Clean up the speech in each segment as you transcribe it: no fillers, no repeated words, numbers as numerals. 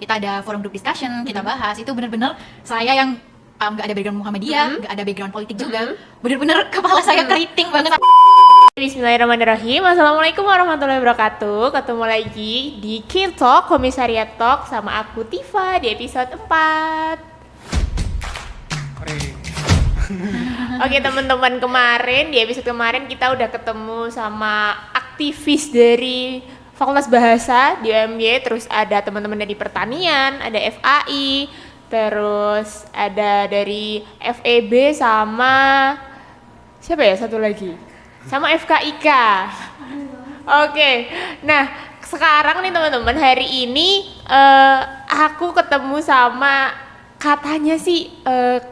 kita ada forum group discussion, kita bahas. Itu bener-bener saya yang nggak ada background Muhammadiyah, nggak ada background politik juga. Bener-bener kepala saya keriting banget. Bismillahirrahmanirrahim. Assalamualaikum warahmatullahi wabarakatuh. Ketemu lagi di King Talk, Komisariat Talk sama aku Tifa di episode 4. Oke teman-teman, di episode kemarin kita udah ketemu sama aktivis dari Fakultas Bahasa di UMY, terus ada teman-teman dari Pertanian, ada FAI, terus ada dari FEB sama siapa ya satu lagi? Sama FKIK. Oke, nah sekarang nih teman-teman, hari ini aku ketemu sama katanya sih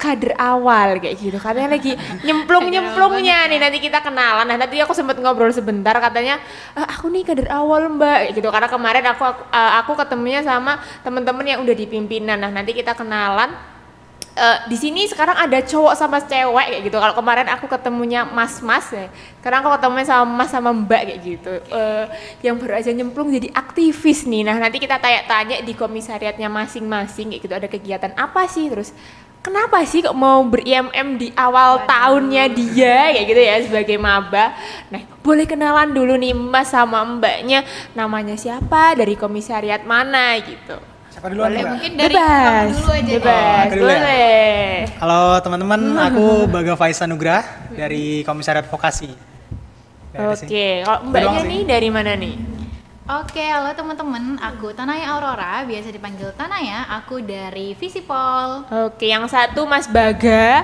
kader awal kayak gitu, katanya lagi nyemplungnya nih, nanti kita kenalan. Nah tadi aku sempat ngobrol sebentar, katanya aku nih kader awal mbak kayak gitu, karena kemarin aku ketemunya sama teman-teman yang udah di pimpinan. Nah nanti kita kenalan. Di sini sekarang ada cowok sama cewek kayak gitu. Kalau kemarin aku ketemunya mas-mas ya, sekarang aku ketemunya sama mas sama mbak kayak gitu, yang baru aja nyemplung jadi aktivis nih. Nah nanti kita tanya-tanya di komisariatnya masing-masing kayak gitu, ada kegiatan apa sih, terus kenapa sih kok mau ber-IMM di awal tahunnya dia kayak gitu ya sebagai maba. Nah boleh kenalan dulu nih mas sama mbaknya, namanya siapa, dari komisariat mana gitu. Siapa duluan? Boleh, Mbak? mungkin dari Bebas, dulu aja. bebas, dulu ya? boleh. Halo teman-teman, aku Baga Faisal Nugrah dari Komisariat Vokasi. Oke, kalau mbaknya nih dari mana nih? Oke, halo teman-teman, aku Tanaya Aurora, biasa dipanggil Tanaya. Aku dari Visipol. Oke, yang satu Mas Baga,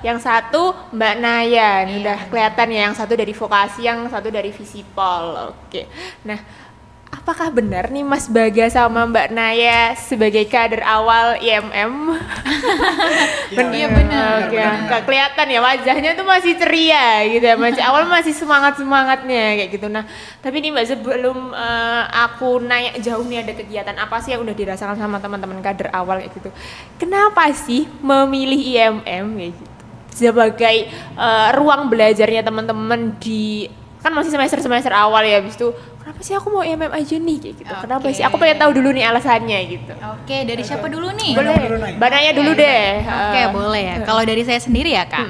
yang satu Mbak Naya. Ini udah kelihatan ya, yang satu dari Vokasi, yang satu dari Visipol. Oke, nah apakah benar nih Mas Baga sama Mbak Naya sebagai kader awal IMM? Iya benar. Oke, kelihatan ya wajahnya tuh masih ceria gitu ya, masih awal masih semangatnya kayak gitu. Nah, tapi nih Mbak, sebelum aku nanya jauh nih, ada kegiatan apa sih yang udah dirasakan sama teman-teman kader awal kayak gitu? Kenapa sih memilih IMM kayak gitu sebagai ruang belajarnya teman-teman di, kan masih semester awal ya, habis itu kenapa sih aku mau IMM aja nih kayak gitu? Kenapa sih? Aku pengen tahu dulu nih alasannya gitu. Oke, dari siapa dulu nih? Boleh, Mbak Naya dulu deh. Oke, boleh ya. Kalau dari saya sendiri ya Kak,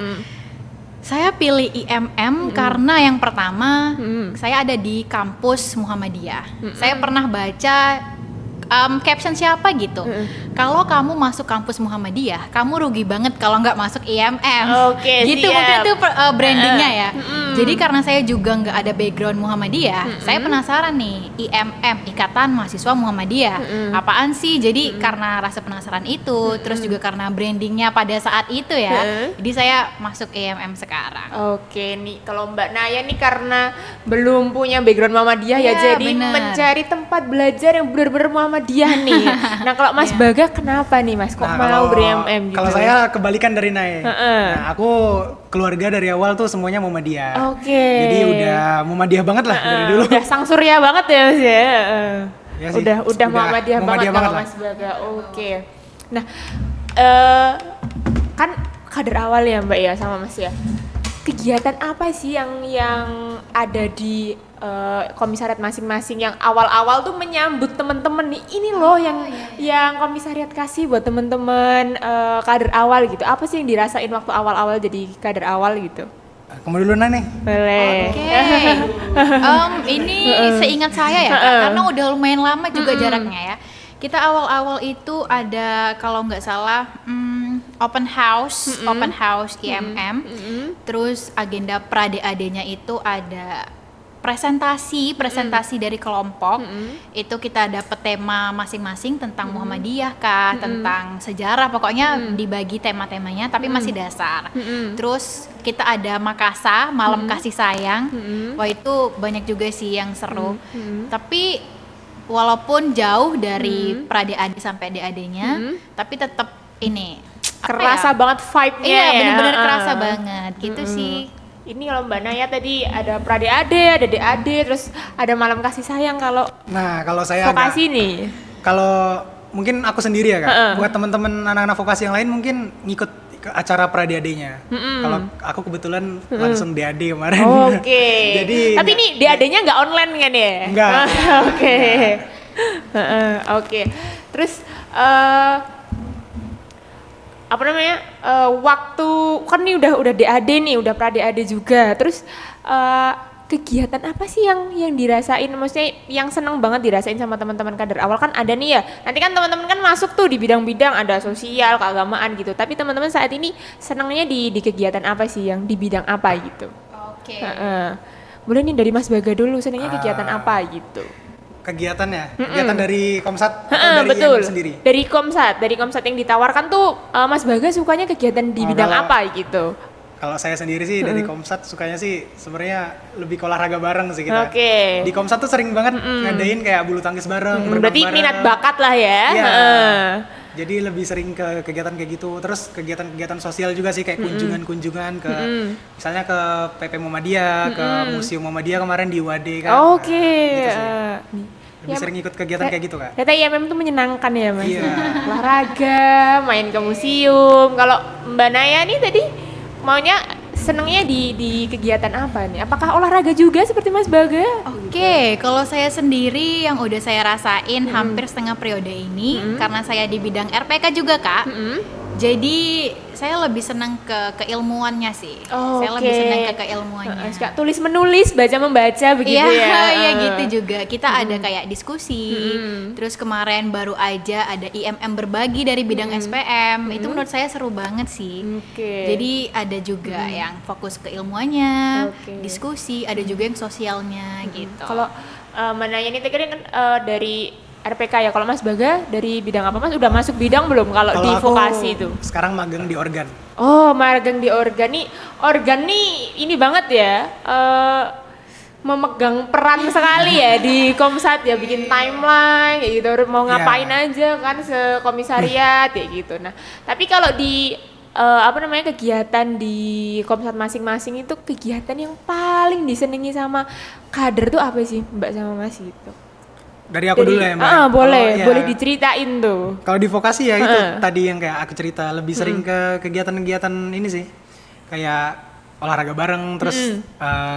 saya pilih IMM karena yang pertama, saya ada di kampus Muhammadiyah. Saya pernah baca caption siapa gitu. Kalau kamu masuk kampus Muhammadiyah, kamu rugi banget kalau nggak masuk IMM. Oke, gitu siap. mungkin itu brandingnya ya. Jadi karena saya juga nggak ada background Muhammadiyah, saya penasaran nih, IMM, Ikatan Mahasiswa Muhammadiyah, apaan sih? Jadi karena rasa penasaran itu, terus juga karena brandingnya pada saat itu ya, jadi saya masuk IMM sekarang. Oke nih, kalau Mbak Naya nih karena belum punya background Muhammadiyah ya, Iya, jadi bener. mencari tempat belajar yang benar-benar Muhammadiyah nih. Nah kalau Mas Baga kenapa nih Mas? Kok mau ber-IMM gitu? Kalau saya kebalikan dari Nay. Heeh. Nah, aku keluarga dari awal tuh semuanya Muhammadiyah. Oke. Jadi udah Muhammadiyah banget lah dari dulu. Udah sang surya banget ya Mas ya. Ya sih, Udah Muhammadiyah banget Muhammadiyah kalau banget lah. Mas Baga. Oke. Nah, kan kader awal ya Mbak ya sama Mas ya. Kegiatan apa sih yang ada di komisariat masing-masing yang awal-awal tuh menyambut teman-teman nih, ini loh yang komisariat kasih buat teman-teman kader awal gitu. Apa sih yang dirasain waktu awal-awal jadi kader awal gitu? Kamu dulu Nay nih. Boleh. Oke, ini seingat saya ya Kak, karena udah lumayan lama juga jaraknya ya. Kita awal-awal itu ada, kalau nggak salah, open house IMM. Terus agenda pra-DAD-nya itu ada presentasi dari kelompok. Itu kita dapat tema masing-masing tentang Muhammadiyah kah, tentang sejarah, pokoknya dibagi tema-temanya tapi masih dasar. Terus kita ada Makassar, malam kasih sayang. Wah itu banyak juga sih yang seru. Tapi walaupun jauh dari pra-DAD sampai DAD-nya, tapi tetap ini Kerasa banget vibe-nya Iya, ya. bener-bener kerasa banget gitu sih. Ini kalau Mbak Naya tadi ada pra-DAD, ada DAD, terus ada malam kasih sayang. Kalau Nah, kalau saya vokasi nih. kalau mungkin aku sendiri ya Kak. Buat teman-teman anak-anak vokasi yang lain mungkin ngikut ke acara pra-DAD-nya. Kalau aku kebetulan langsung DAD kemarin. Oke. Jadi tapi nih DAD-nya nggak online kan ya? Nggak. Oke. Oke. Terus apa namanya? Waktu kan nih udah DAD nih, udah pra DAD juga. Terus kegiatan apa sih yang dirasain, maksudnya yang seneng banget dirasain sama teman-teman kader awal? Kan ada nih ya, nanti kan teman-teman kan masuk tuh di bidang-bidang, ada sosial, keagamaan gitu, tapi teman-teman saat ini senengnya di kegiatan apa sih, yang di bidang apa gitu? Oke. Boleh nih dari Mas Baga dulu, senengnya kegiatan apa gitu? Kegiatannya, kegiatan dari Komsat atau dari Betul. IMM sendiri? Dari Komsat yang ditawarkan tuh, Mas Baga sukanya kegiatan di bidang apa gitu? Kalau saya sendiri sih dari Komsat sukanya sih sebenarnya lebih ke olahraga bareng sih kita. Oke. Di Komsat tuh sering banget ngadain kayak bulu tangkis bareng, berenang Berarti bareng. minat bakat lah ya. Iya. Jadi lebih sering ke kegiatan kayak gitu. Terus kegiatan-kegiatan sosial juga sih, kayak kunjungan-kunjungan ke misalnya ke PP Muhammadiyah, ke Museum Muhammadiyah kemarin di UAD kan. Oke. Nah, gitu sih. Lebih Ya, sering ikut kegiatan kayak gitu, Kak. Ternyata IMM tuh menyenangkan ya Mas. Iya. Olahraga, main ke museum. Kalau Mbak Naya nih tadi maunya senengnya di kegiatan apa nih? Apakah olahraga juga seperti Mas Baga? Oke, kalau saya sendiri yang udah saya rasain hampir setengah periode ini, karena saya di bidang RPK juga Kak. Jadi saya lebih senang ke keilmuannya sih. Oh, saya lebih oke. senang ke keilmuannya. Suka tulis menulis, baca membaca begitu ya. Iya gitu juga. Kita ada kayak diskusi. Terus kemarin baru aja ada IMM berbagi dari bidang SPM. Itu menurut saya seru banget sih. Oke. Jadi ada juga yang fokus ke ilmuannya, Oke. diskusi, ada juga yang sosialnya gitu. Kalau Mbak Naya ini tadi kan dari RPK ya. Kalau Mas Baga dari bidang apa Mas? Udah masuk bidang belum kalau di aku vokasi itu? sekarang magang di organ. Oh, magang di organ nih ini banget ya. Memegang peran sekali ya di Komsat ya, bikin timeline kayak gitu, mau ngapain aja kan sekomisariat kayak gitu. Nah, tapi kalau di kegiatan di Komsat masing-masing itu kegiatan yang paling disenangi sama kader tuh apa sih Mbak sama Mas gitu? Dari aku dulu ya, Mbak. Boleh diceritain tuh. Kalau di vokasi ya itu tadi yang kayak aku cerita, lebih sering ke kegiatan-kegiatan ini sih. Kayak olahraga bareng, terus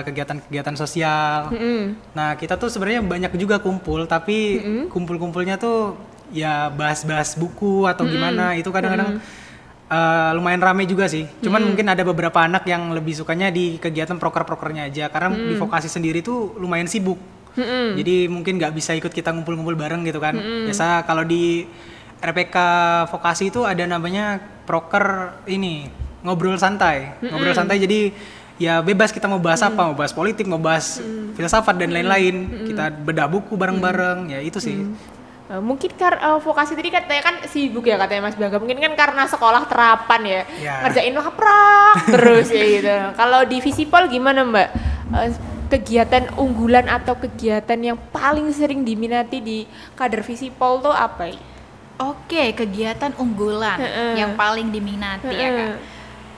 kegiatan-kegiatan sosial. Nah, kita tuh sebenarnya banyak juga kumpul, tapi kumpul-kumpulnya tuh ya bahas-bahas buku atau gimana, itu kadang-kadang lumayan rame juga sih. Cuman mungkin ada beberapa anak yang lebih sukanya di kegiatan proker-prokernya aja, karena di vokasi sendiri tuh lumayan sibuk. Jadi mungkin nggak bisa ikut kita ngumpul-ngumpul bareng gitu kan. Biasa kalau di RPK vokasi itu ada namanya proker ini, ngobrol santai. Ngobrol santai, jadi ya bebas kita mau bahas apa, mau bahas politik, mau bahas filsafat dan lain-lain. Kita bedah buku bareng-bareng, ya itu sih. Mungkin vokasi tadi katanya kan sibuk ya katanya Mas Baga. Mungkin kan karena sekolah terapan ya. Ngerjain laprak terus ya gitu. Kalau di Visipol gimana Mbak? Kegiatan unggulan atau kegiatan yang paling sering diminati di kader Visipol tuh apa? Oke, kegiatan unggulan yang paling diminati ya Kak.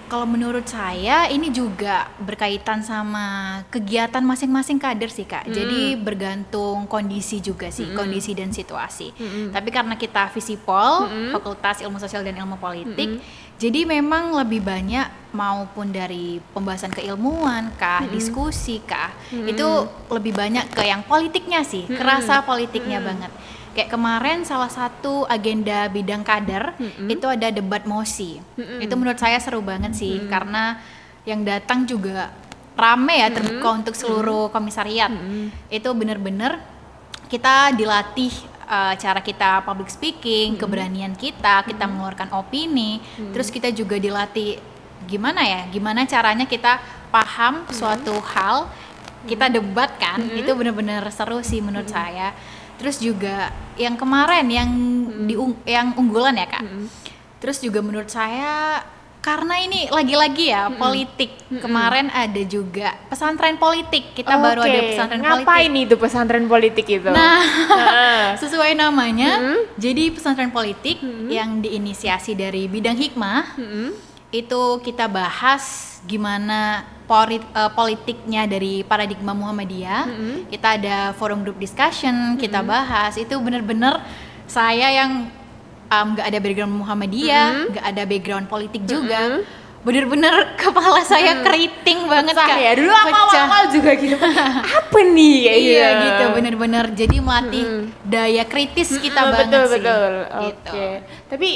Kalau menurut saya ini juga berkaitan sama kegiatan masing-masing kader sih Kak. Jadi bergantung kondisi juga sih, kondisi dan situasi. Tapi karena kita Visipol, Fakultas Ilmu Sosial dan Ilmu Politik, jadi memang lebih banyak maupun dari pembahasan keilmuan kah, diskusi kah, itu lebih banyak ke yang politiknya sih, kerasa politiknya banget. Kayak kemarin salah satu agenda bidang kader itu ada debat mosi. Itu menurut saya seru banget sih karena yang datang juga rame ya, terbuka untuk seluruh komisariat. Itu bener-bener kita dilatih cara kita public speaking, keberanian kita mengeluarkan opini, terus kita juga dilatih gimana caranya kita paham suatu hal, kita debat kan, itu bener-bener seru sih menurut saya. Terus juga yang kemarin yang unggulan ya Kak. Terus juga menurut saya karena ini lagi-lagi ya politik. Kemarin ada juga pesantren politik. Kita baru ada pesantren politik. Ngapain itu pesantren politik itu? Nah, sesuai namanya, jadi pesantren politik yang diinisiasi dari bidang hikmah. Itu kita bahas gimana politiknya dari paradigma Muhammadiyah. Kita ada forum group discussion, kita bahas. Itu bener-bener saya yang nggak ada background Muhammadiyah, nggak ada background politik juga. bener-bener kepala saya keriting banget Pecah Kak. ya, dulu awal-awal juga gitu. Apa nih kayak Iya gitu. gitu, bener-bener jadi melatih daya kritis kita banget betul, sih. betul. Gitu. Oke. Tapi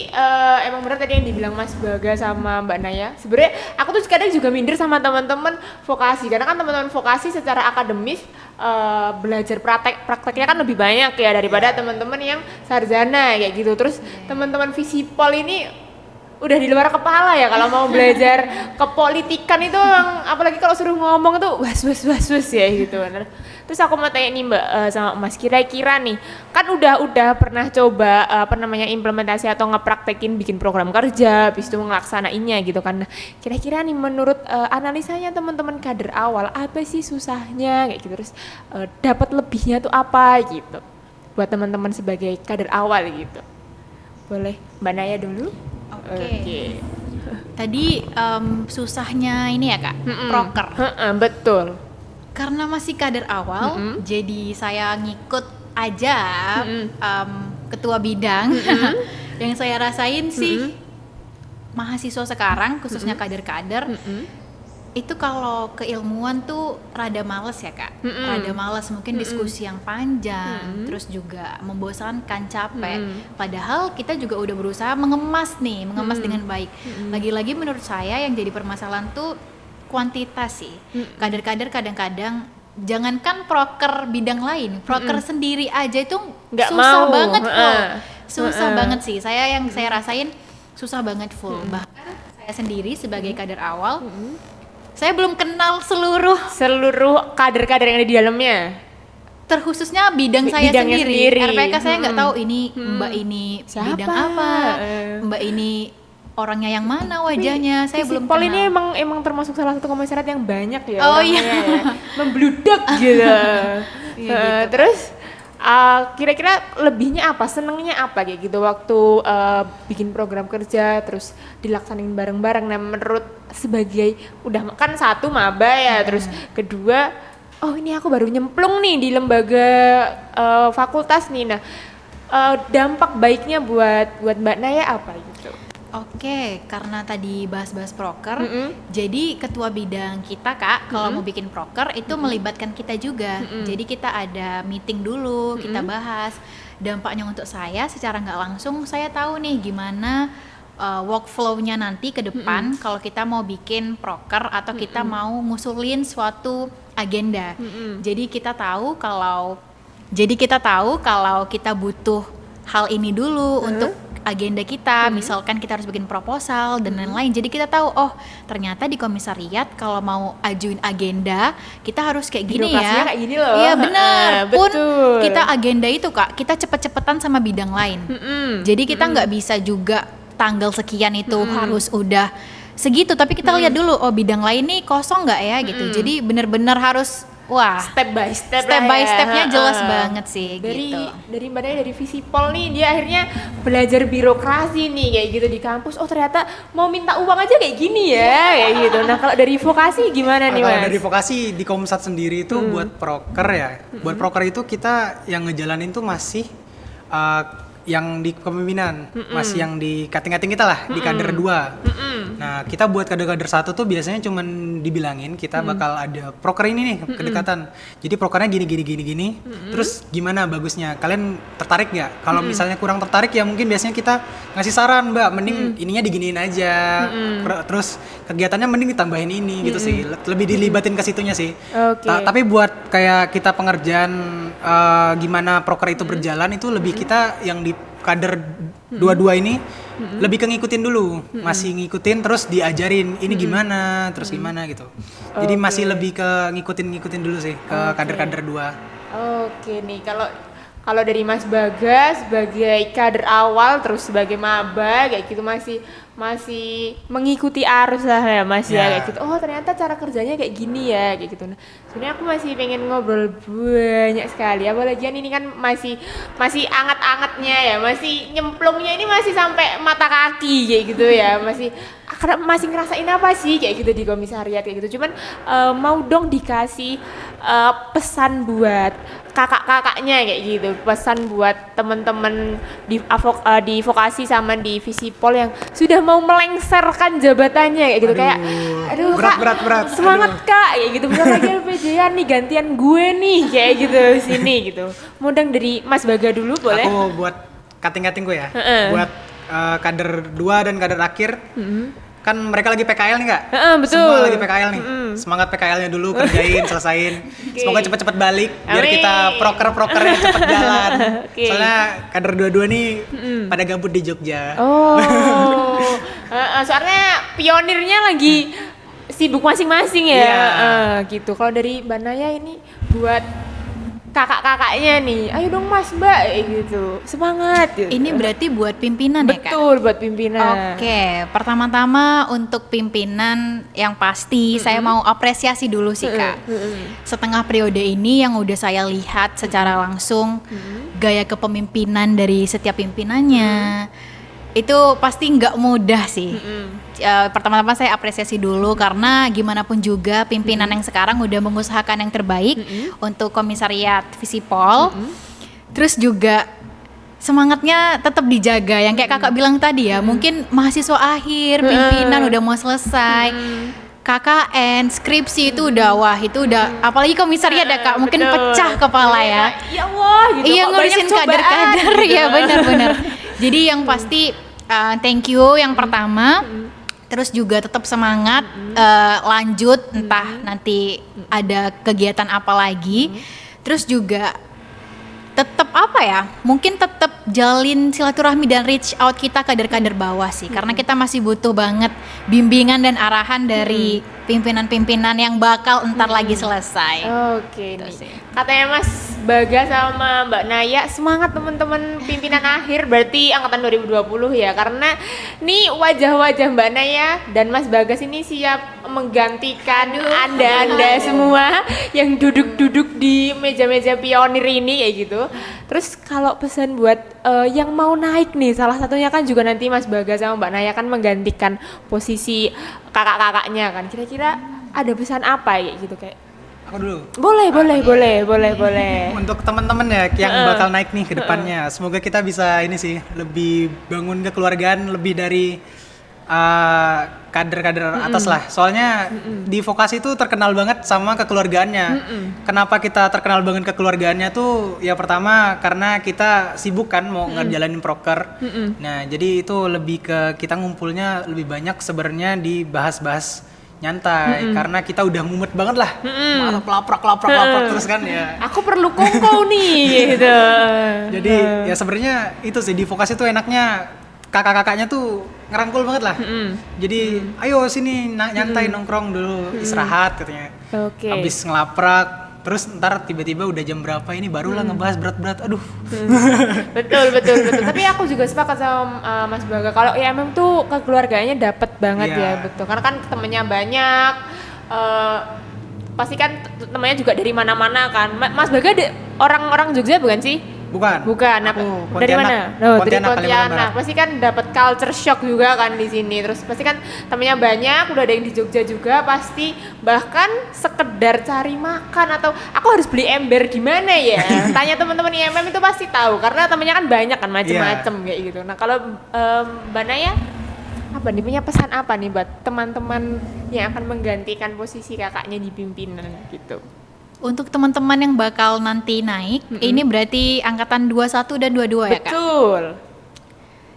emang benar tadi yang dibilang Mas Baga sama Mbak Naya. Sebenarnya aku tuh kadang juga minder sama teman-teman vokasi, karena kan teman-teman vokasi secara akademis belajar prakteknya kan lebih banyak ya daripada teman-teman yang sarjana kayak gitu. Terus teman-teman Visipol ini udah di luar kepala ya kalau mau belajar kepolitikan itu emang, apalagi kalau suruh ngomong tuh was ya gitu. Terus aku mau tanya nih Mbak sama Mas, kira-kira nih kan udah pernah coba implementasi atau ngepraktekin bikin program kerja, habis itu ngelaksanainnya gitu kan. Nah, kira-kira nih menurut analisanya teman-teman kader awal apa sih susahnya kayak gitu, terus dapat lebihnya tuh apa gitu buat teman-teman sebagai kader awal gitu. Boleh Mbak Naya dulu? Oke. Tadi susahnya ini ya Kak, proker. Betul. Karena masih kader awal, jadi saya ngikut aja ketua bidang. Yang saya rasain sih mahasiswa sekarang, khususnya kader-kader, itu kalau keilmuan tuh rada males ya Kak. Rada males, mungkin diskusi yang panjang, terus juga membosankan, capek. Padahal kita juga udah berusaha mengemas dengan baik. Lagi-lagi menurut saya yang jadi permasalahan tuh kuantitas sih. Kader-kader kadang-kadang jangankan proker bidang lain, proker sendiri aja itu Nggak susah mau. banget full. Susah banget sih. Saya rasain susah banget full. Bahkan saya sendiri sebagai kader awal, saya belum kenal seluruh kader-kader yang ada di dalamnya. terkhususnya bidang saya Bidangnya sendiri. sendiri. RPK saya nggak tahu ini Mbak ini Siapa? bidang apa, Mbak ini orangnya yang mana, wajahnya saya belum Visipol kenal. ini emang termasuk salah satu komisariat yang banyak ya Oh, orangnya iya. ya. Membludak gitu. Iya, gitu. Terus kira-kira lebihnya apa, senengnya apa kayak gitu waktu bikin program kerja terus dilaksanain bareng-bareng. Nah menurut sebagai udah kan satu maba ya, terus kedua oh ini aku baru nyemplung nih di lembaga fakultas nih. Nah dampak baiknya buat Mbak Naya apa gitu? Oke, karena tadi bahas-bahas proker, jadi ketua bidang kita Kak, kalau mau bikin proker itu melibatkan kita juga. Jadi kita ada meeting dulu, kita bahas dampaknya untuk saya secara nggak langsung. Saya tahu nih gimana workflow-nya nanti ke depan kalau kita mau bikin proker atau kita mau ngusulin suatu agenda. Jadi kita tahu kalau kita butuh hal ini dulu untuk agenda kita, misalkan kita harus bikin proposal dan lain-lain. Jadi kita tahu, oh ternyata di komisariat kalau mau ajuin agenda kita harus kayak gini Birokrasinya ya. kayak gini loh. Iya benar. Pun Betul. kita agenda itu Kak, kita cepet-cepetan sama bidang lain. Jadi kita nggak bisa juga tanggal sekian itu harus udah segitu. Tapi kita lihat dulu, oh bidang lain nih kosong nggak ya gitu. Jadi benar-benar harus step by step step-by-stepnya jelas banget sih gitu. Dari Mbak Naya dari Visipol nih, dia akhirnya belajar birokrasi nih kayak gitu di kampus. Oh ternyata mau minta uang aja kayak gini ya kayak gitu. Nah kalau dari vokasi gimana nih Mas? Kalau dari vokasi di Komsat sendiri itu buat proker ya. Buat proker itu kita yang ngejalanin tuh masih yang di kepemimpinan, masih yang di kating-kating kita lah, di kader 2. Nah, kita buat kader-kader 1 tuh biasanya cuman dibilangin kita bakal ada proker ini nih, kedekatan. Jadi prokernya gini. Terus gimana bagusnya? Kalian tertarik nggak? Kalau misalnya kurang tertarik ya mungkin biasanya kita ngasih saran, Mbak, mending ininya diginiin aja. Terus kegiatannya mending ditambahin ini gitu sih. Lebih dilibatin ke situnya sih. Oke. Tapi buat kayak kita pengerjaan gimana proker itu berjalan itu lebih kita yang di kader dua ini lebih ke ngikutin dulu, masih ngikutin terus diajarin ini gimana, terus gimana gitu. Jadi masih lebih ke ngikutin dulu sih ke kader-kader 2. Oke nih, kalau dari Mas Baga sebagai kader awal terus sebagai maba kayak gitu masih mengikuti arus lah ya Mas ya kayak gitu. Oh ternyata cara kerjanya kayak gini ya kayak gitu. Nah sebenarnya aku masih pengen ngobrol banyak sekali. Apalagi ini kan masih anget-angetnya ya, masih nyemplungnya ini masih sampai mata kaki kayak gitu ya, masih ngerasain apa sih kayak gitu di komisariat kayak gitu. Cuman mau dong dikasih pesan buat kakak-kakaknya kayak gitu. Pesan buat teman-teman di vokasi sama di Visipol yang sudah mau melengserkan jabatannya kayak gitu. Kayak aduh Kak, semangat Kak kayak gitu. Bentar lagi LPJ-an nih, gantian gue nih kayak gitu sini gitu. Modang dari Mas Baga dulu boleh? Aku buat kating-kating gue ya. Buat kader 2 dan kader akhir. Kan mereka lagi PKL nih Kak? Betul. Semua lagi PKL nih. Semangat PKL-nya dulu, kerjain, selesain. Semoga cepet-cepet balik biar Amin. kita proker-prokernya cepet jalan. Soalnya kader 22 nih pada gabut di Jogja. Soalnya pionirnya lagi sibuk masing-masing ya. Iya. Gitu. Kalau dari Mbak Naya ini buat kakak-kakaknya nih, ayo dong Mas Mbak gitu, semangat gitu. Ini berarti buat pimpinan ya Kak? Betul, buat pimpinan. Oke, pertama-tama untuk pimpinan yang pasti saya mau apresiasi dulu sih Kak. Setengah periode ini yang udah saya lihat secara langsung gaya kepemimpinan dari setiap pimpinannya itu pasti nggak mudah sih. Pertama-tama saya apresiasi dulu karena gimana pun juga pimpinan yang sekarang udah mengusahakan yang terbaik untuk komisariat Visipol. Terus juga semangatnya tetap dijaga yang kayak kakak bilang tadi ya, mungkin mahasiswa akhir, pimpinan udah mau selesai. KKN, skripsi itu udah wah itu udah apalagi komisariat ya Kak, mungkin pecah kepala ya. Ya Allah gitu. Iya kok ngurusin banyak cobaan kader-kader gitu. ya benar-benar. Jadi yang pasti thank you yang pertama. Terus juga tetap semangat lanjut entah nanti ada kegiatan apa lagi. Terus juga tetap apa ya? Mungkin tetap jalin silaturahmi dan reach out kita kader-kader bawah sih. Karena kita masih butuh banget bimbingan dan arahan dari pimpinan-pimpinan yang bakal entar lagi selesai. Oke Gitu nih. sih. Katanya Mas Baga sama Mbak Naya semangat teman-teman pimpinan akhir berarti angkatan 2020 ya. Karena nih wajah-wajah Mbak Naya dan Mas Bagas ini siap menggantikan Anda semua yang duduk-duduk di meja-meja pionir ini kayak gitu. Terus kalau pesan buat yang mau naik nih, salah satunya kan juga nanti Mas Bagas sama Mbak Naya kan menggantikan posisi kakak-kakaknya kan. Kira-kira ada pesan apa ya gitu kayak? Aku dulu. Boleh. Untuk teman-teman ya yang bakal naik nih ke depannya, semoga kita bisa ini sih lebih bangun kekeluargaan lebih dari kader-kader atas lah. Soalnya di vokasi itu terkenal banget sama kekeluargaannya. Kenapa kita terkenal banget kekeluargaannya tuh? Ya pertama karena kita sibuk kan mau ngejalanin proker. Nah jadi itu lebih ke kita ngumpulnya lebih banyak sebenarnya di bahas-bahas nyantai karena kita udah mumet banget lah. Marah laprak terus kan ya. Aku perlu kongko nih gitu. Jadi ya sebenarnya itu sih di vokasi tuh enaknya kakak-kakaknya tuh ngerangkul banget lah. Jadi ayo sini nyantai nongkrong dulu istirahat katanya. Oke. Habis ngelaprak terus ntar tiba-tiba udah jam berapa ini barulah ngebahas berat-berat. Aduh. Betul. Tapi aku juga sepakat sama Mas Baga. Kalau IMM tuh kekeluarganya dapet banget ya, betul. Karena kan temennya banyak, pasti kan temennya juga dari mana-mana kan. Mas Baga orang Jogja bukan sih? Bukan. Aku dari mana? Dari Pontianak. Pasti kan dapat culture shock juga kan di sini. Terus pasti kan temennya banyak, udah ada yang di Jogja juga pasti. Bahkan sekedar cari makan atau aku harus beli ember di mana ya? Tanya teman-teman IMM itu pasti tahu karena temennya kan banyak kan macem-macem kayak gitu. Nah, kalau Mbak Naya apa nih punya pesan apa nih buat teman-teman yang akan menggantikan posisi kakaknya di pimpinan gitu? Untuk teman-teman yang bakal nanti naik, ini berarti angkatan 21 dan 22 ya Kak? Betul.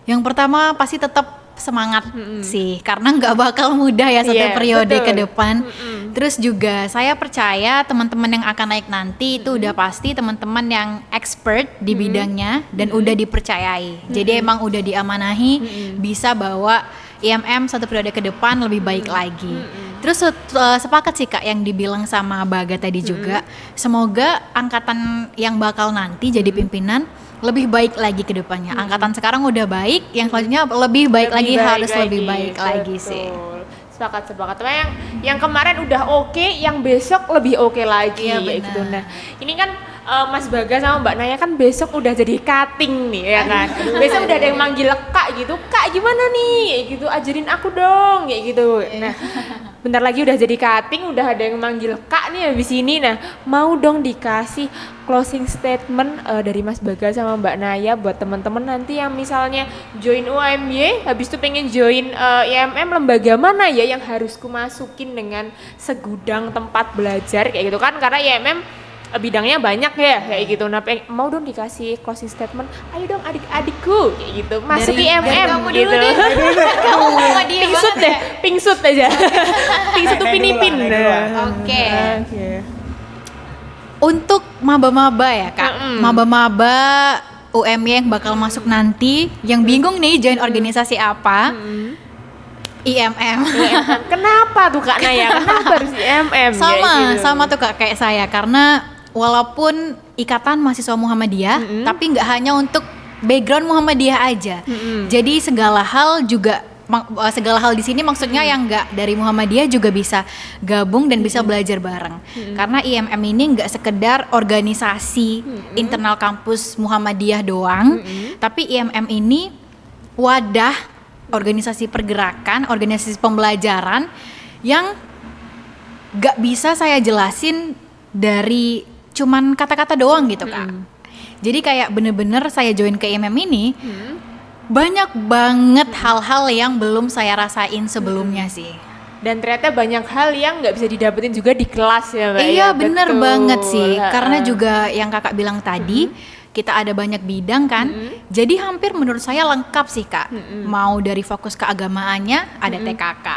Yang pertama pasti tetap semangat sih, karena nggak bakal mudah ya satu periode betul. ke depan. Terus juga saya percaya teman-teman yang akan naik nanti itu udah pasti teman-teman yang expert di bidangnya dan udah dipercayai. Jadi emang udah diamanahi bisa bawa IMM satu periode ke depan lebih baik lagi. Terus sepakat sih Kak yang dibilang sama Baga tadi juga. Semoga angkatan yang bakal nanti jadi pimpinan lebih baik lagi ke depannya. Angkatan sekarang udah baik, yang selanjutnya lebih baik lagi, harus lebih baik lagi sih. Sepakat. Tapi yang kemarin udah oke, yang besok lebih oke lagi Iya, kayak benar. gitu. Nah, ini kan Mas Baga sama Mbak Naya kan besok udah jadi cutting nih ya kan. Besok udah ada yang manggil Kak gitu. Kak gimana nih? Kayak gitu, ajarin aku dong kayak gitu. Nah, bentar lagi udah jadi cutting, udah ada yang manggil Kak nih habis ini. Nah, mau dong dikasih closing statement dari Mas Baga sama Mbak Naya buat teman-teman nanti yang misalnya join UMY, habis itu pengen join IMM, lembaga mana ya yang harus ku masukin dengan segudang tempat belajar kayak gitu kan, karena IMM bidangnya banyak ya kayak gitu. Nah, mau dong dikasih closing statement, ayo dong adik-adikku kayak gitu masuk Dari IMM kamu gitu. dulu deh. Kamu sama dia Pingsut banget deh, pingsut aja. Pingsut tuh pinipin. Oke. Untuk maba-maba ya Kak, maba-maba UMY yang bakal masuk nanti, yang bingung nih join organisasi apa, IMM. Kenapa tuh Kak Naya? Kenapa harus IMM? Sama tuh Kak kayak saya, karena walaupun ikatan mahasiswa Muhammadiyah, tapi nggak hanya untuk background Muhammadiyah aja. Jadi segala hal di sini maksudnya yang nggak dari Muhammadiyah juga bisa gabung dan bisa belajar bareng. Karena IMM ini nggak sekedar organisasi internal kampus Muhammadiyah doang, tapi IMM ini wadah organisasi pergerakan, organisasi pembelajaran yang nggak bisa saya jelasin dari cuman kata-kata doang gitu Kak. Jadi kayak bener-bener saya join ke IMM ini, banyak banget hal-hal yang belum saya rasain sebelumnya sih. Dan ternyata banyak hal yang nggak bisa didapetin juga di kelas ya Mbak. Iya ya? bener Betul. banget sih, karena juga yang kakak bilang tadi, kita ada banyak bidang kan, jadi hampir menurut saya lengkap sih Kak. Mau dari fokus keagamaannya ada TKK,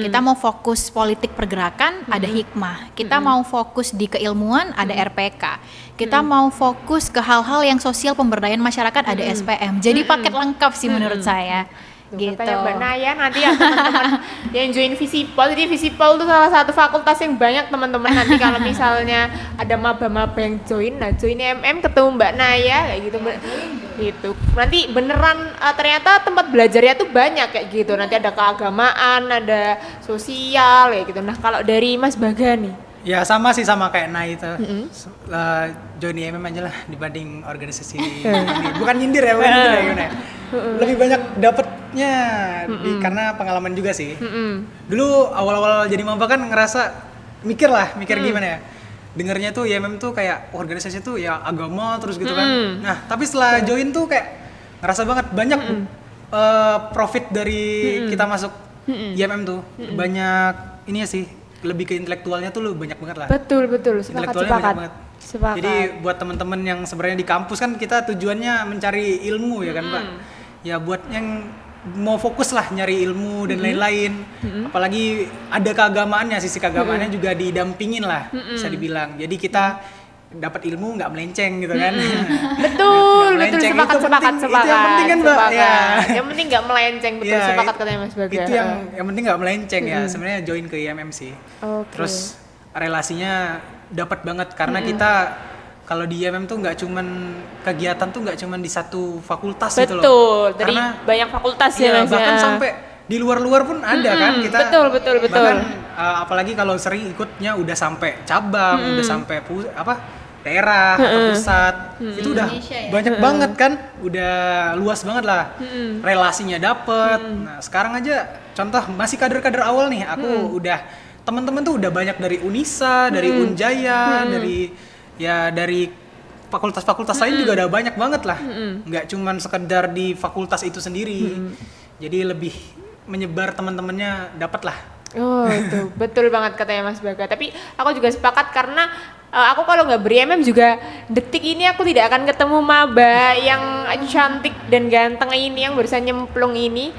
kita mau fokus politik pergerakan ada hikmah, kita mau fokus di keilmuan ada RPK, kita mau fokus ke hal-hal yang sosial pemberdayaan masyarakat ada SPM. Jadi paket lengkap sih menurut saya. Gitu. Katanya Mbak Naya nanti ya teman-teman yang join Visipol. Jadi Visipol itu salah satu fakultas yang banyak teman-teman nanti kalau misalnya ada maba-maba yang join, nah join MM ketemu Mbak Naya kayak gitu. Gitu. Nanti beneran ternyata tempat belajarnya tuh banyak kayak gitu. Nanti ada keagamaan, ada sosial kayak gitu. Nah, kalau dari Mas Baga nih, Ya sama sih, sama kayak Nai itu. Join IMM aja lah dibanding organisasi ini. Bukan nyindir ya, bukan nyindir ya gimana ya. Lebih banyak dapetnya karena pengalaman juga sih. Dulu awal-awal jadi maba kan ngerasa mikir gimana ya. Dengernya tuh IMM tuh kayak organisasi tuh ya agama terus gitu kan. Nah, tapi setelah join tuh kayak ngerasa banget banyak profit dari kita masuk IMM tuh. Banyak ini ya sih, lebih ke intelektualnya tuh lu banyak banget lah. betul Intelektualnya sepakat. banyak banget. Jadi buat teman-teman yang sebenarnya di kampus kan kita tujuannya mencari ilmu ya kan Pak. Ya buat yang mau fokus lah nyari ilmu dan lain-lain. Apalagi ada keagamaannya, sisi keagamaannya juga didampingin lah bisa dibilang. Jadi kita dapat ilmu nggak melenceng gitu kan. Betul, Nggak betul, melenceng. sepakat. Itu yang penting kan Mbak. Ya. Yang penting nggak melenceng, betul, Ya, sepakat katanya Mas Baga. Itu yang penting nggak melenceng ya. Sebenarnya join ke IMM sih. Oke. Terus relasinya dapat banget karena kita kalau di IMM tuh nggak cuman kegiatan tuh nggak cuman di satu fakultas gitu loh. Betul, dari Karena banyak fakultas ya iya, Mas. bahkan sampai di luar-luar pun ada kan kita. Betul. Bahkan apalagi kalau sering ikutnya udah sampai cabang, udah sampai daerah atau pusat. Itu udah Indonesia ya? banyak banget kan, udah luas banget lah. Relasinya dapet. Nah, sekarang aja contoh masih kader-kader awal nih, aku udah teman-teman tuh udah banyak dari Unisa, dari Unjaya, dari fakultas-fakultas lain juga udah banyak banget lah. Nggak cuman sekedar di fakultas itu sendiri. Jadi lebih menyebar teman-temannya dapat lah. Oh itu betul banget katanya Mas Baga. Tapi aku juga sepakat karena aku kalau nggak ber-IMM juga detik ini aku tidak akan ketemu maba yang cantik dan ganteng ini yang barusan nyemplung ini.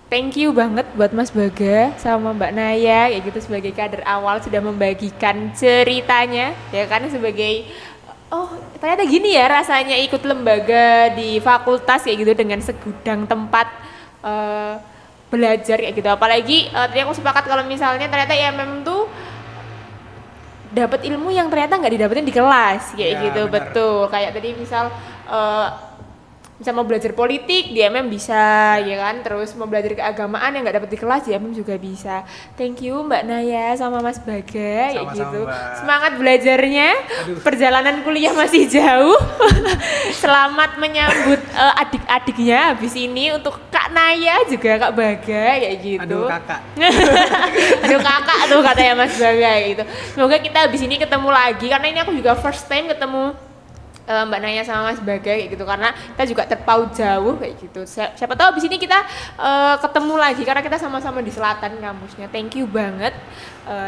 Thank you banget buat Mas Baga sama Mbak Naya kayak gitu sebagai kader awal sudah membagikan ceritanya ya kan, sebagai oh ternyata gini ya rasanya ikut lembaga di fakultas kayak gitu dengan segudang tempat belajar kayak gitu. Apalagi tadi aku sepakat kalau misalnya ternyata IMM tuh dapat ilmu yang ternyata nggak didapetin di kelas kayak Ya, gitu. benar. Betul, kayak tadi misal Bisa mau belajar politik di MM bisa, ya kan? Terus mau belajar keagamaan yang nggak dapat di kelas di MM juga bisa. Thank you Mbak Naya sama Mas Baga, ya Sama-sama, gitu. Mbak. Semangat belajarnya. Aduh. Perjalanan kuliah masih jauh. Selamat menyambut adik-adiknya habis ini untuk Kak Naya juga Kak Baga, ya gitu. Aduh kakak. Aduh kakak tuh katanya Mas Baga gitu. Semoga kita habis ini ketemu lagi karena ini aku juga first time ketemu Mbak Naya sama Mas Baga kayak gitu karena kita juga terpaut jauh kayak gitu. Siapa tahu abis ini kita ketemu lagi karena kita sama-sama di selatan kampusnya. Thank you banget.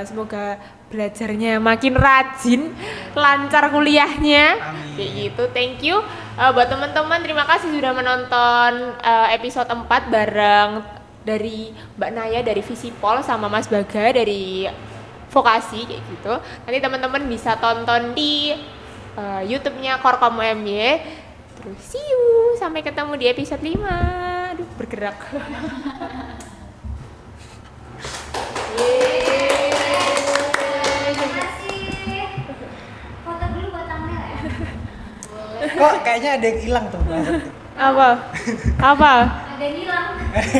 Semoga belajarnya makin rajin, lancar kuliahnya. Amin. Kayak gitu. Thank you buat teman-teman. Terima kasih sudah menonton episode 4 bareng dari Mbak Naya dari Visipol sama Mas Baga dari Vokasi kayak gitu. Nanti teman-teman bisa tonton di YouTube-nya Korkom UMY. Terus see you, sampai ketemu di episode 5. Aduh, bergerak. Terima kasih. Foto dulu buat thumbnail ya. Kok kayaknya ada yang hilang tuh bahasa tuh. Apa? Apa? Ada yang hilang.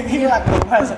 Hilang tuh bahasa.